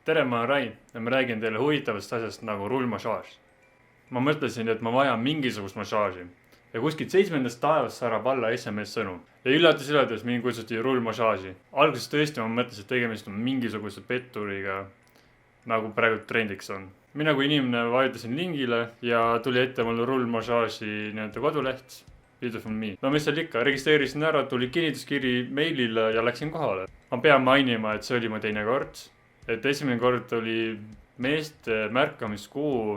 Tere, ma olen Rain ja ma räägin teile huvitavast asjast nagu rullmassaaž. Ma mõtlesin, et ma vajan mingisugust massaaži ja kuskilt 7. taevast saarab alla SMS sõnum. Ja üllatus, mind kutsuti rullmassaaži. Alguses tõesti ma mõtlesin, et tegemist on mingisuguse petturiga, nagu praegu trendiks on. Mina kui inimene vajutasin lingile ja tuli ette mul rullmassaaži koduleht. Beautiful me. No mis seal ikka, registreerisin ära, tuli kinnituskiri meilile ja läksin kohale. Ma pean mainima, et see oli mu teine kord. Et esimene kord oli meeste märkamiskuu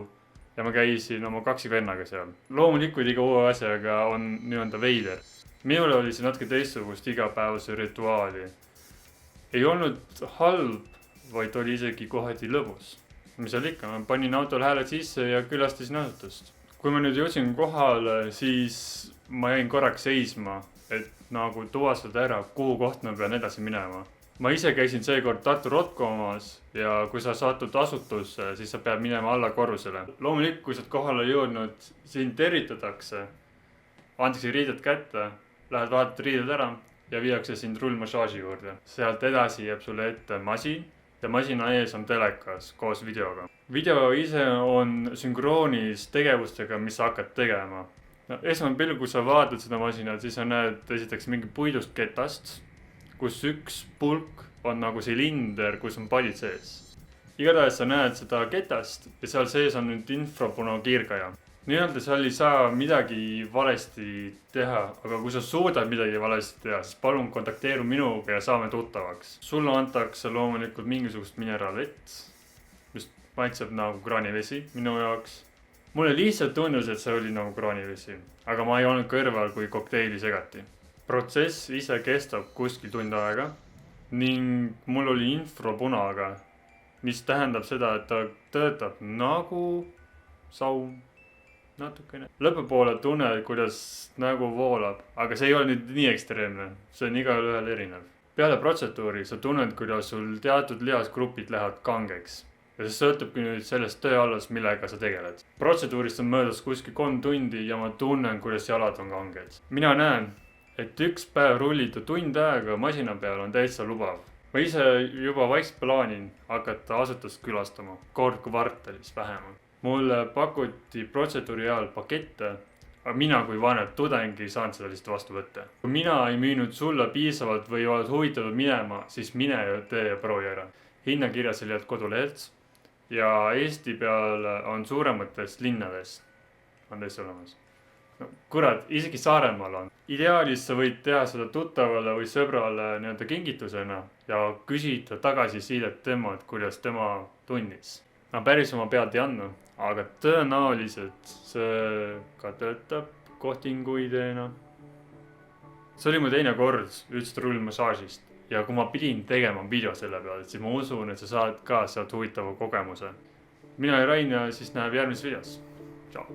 ja ma käisin oma kaksikvennaga seal. Loomulikult iga uue asjaga on veider. Minule oli see natuke teistsugust igapäevase rituaali. Ei olnud halb, vaid oli isegi kohati lõbus. Mis seal ikka, ma panin autol hääled sisse ja külastasin asutust. Kui ma nüüd jõudsin kohale, siis ma jäin korraks seisma, et nagu tuvastada ära, kuhu koht ma pean edasi minema. Ma ise käisin seekord Tartu Rotkomas ja kui sa satud asutusse, siis sa pead minema alla korrusele. Loomulikult, kui sa kohale jõudnud, sind tervitatakse, antakse riided kätte, lähed vaatad riided ära ja viiakse sind rullmassaaži juurde. Sealt edasi jääb sulle ette masin ja masina ees on telekas koos videoga. Video ise on sünkroonis tegevustega, mis sa hakkad tegema. Esmapilgul, kui sa vaatad seda masinat, siis sa näed esiteks mingi puidust ketast, kus üks pulk on nagu silinder, kus on pallid sees. Igatahes sa näed seda ketast ja seal sees on nüüd infrapunakiirgaja. Nii-öelda seal ei saa midagi valesti teha, aga kui sa suudad midagi valesti teha, siis palun kontakteeru minuga ja saame tuttavaks. Sulle antakse loomulikult mingisugust mineraalvett, mis maitseb nagu kraanivesi minu jaoks. Mulle lihtsalt tundus, et see oli nagu kraanivesi, aga ma ei olnud kõrval, kui kokteili segati. Protsess ise kestab kuskil tund aega ning mul oli infrapunaga, mis tähendab seda, et ta töötab nagu saun natukene. Lõpupoole tunned, kuidas nägu voolab, aga see ei ole nüüd nii ekstreemne, see on igal ühel erinev. Peale protseduuri sa tunned, kuidas sul teatud lihasgrupid lähevad kangeks ja see sõltubki nüüd sellest tööalast, millega sa tegeled. Protseduurist on möödas kuskil 3 tundi ja ma tunnen, kuidas jalad on kanged. Mina näen, et üks päev rullida tund aega masina peal on täitsa lubav. Ma ise juba vaikselt plaanin hakata asutust külastama, kord kvartalis vähemalt. Mulle pakuti protseduuri ajal pakette, aga mina kui vanem tudeng ei saanud seda lihtsalt vastu võtta. Kui mina ei müünud sulle piisavalt või oled huvitatud minema, siis mine ja tee ja proovi ära. Hinnakirjas oli kodulehelt ja Eesti peal on suurematest linnadest on täitsa olemas. No, kurat, isegi Saaremaal on. Ideaalis sa võid teha seda tuttavale või sõbrale kingitusena ja küsida tagasisidet temalt, kuidas tema tunnis. Ma päris oma pealt ei andnud, aga tõenäoliselt see ka töötab kohtinguideena. See oli mu teine kord üldse rullmassaažist ja kui ma pidin tegema video selle peale, siis ma usun, et sa saad ka sealt huvitava kogemuse. Mina ja Rain ja siis näeb järgmises videos. Ciao!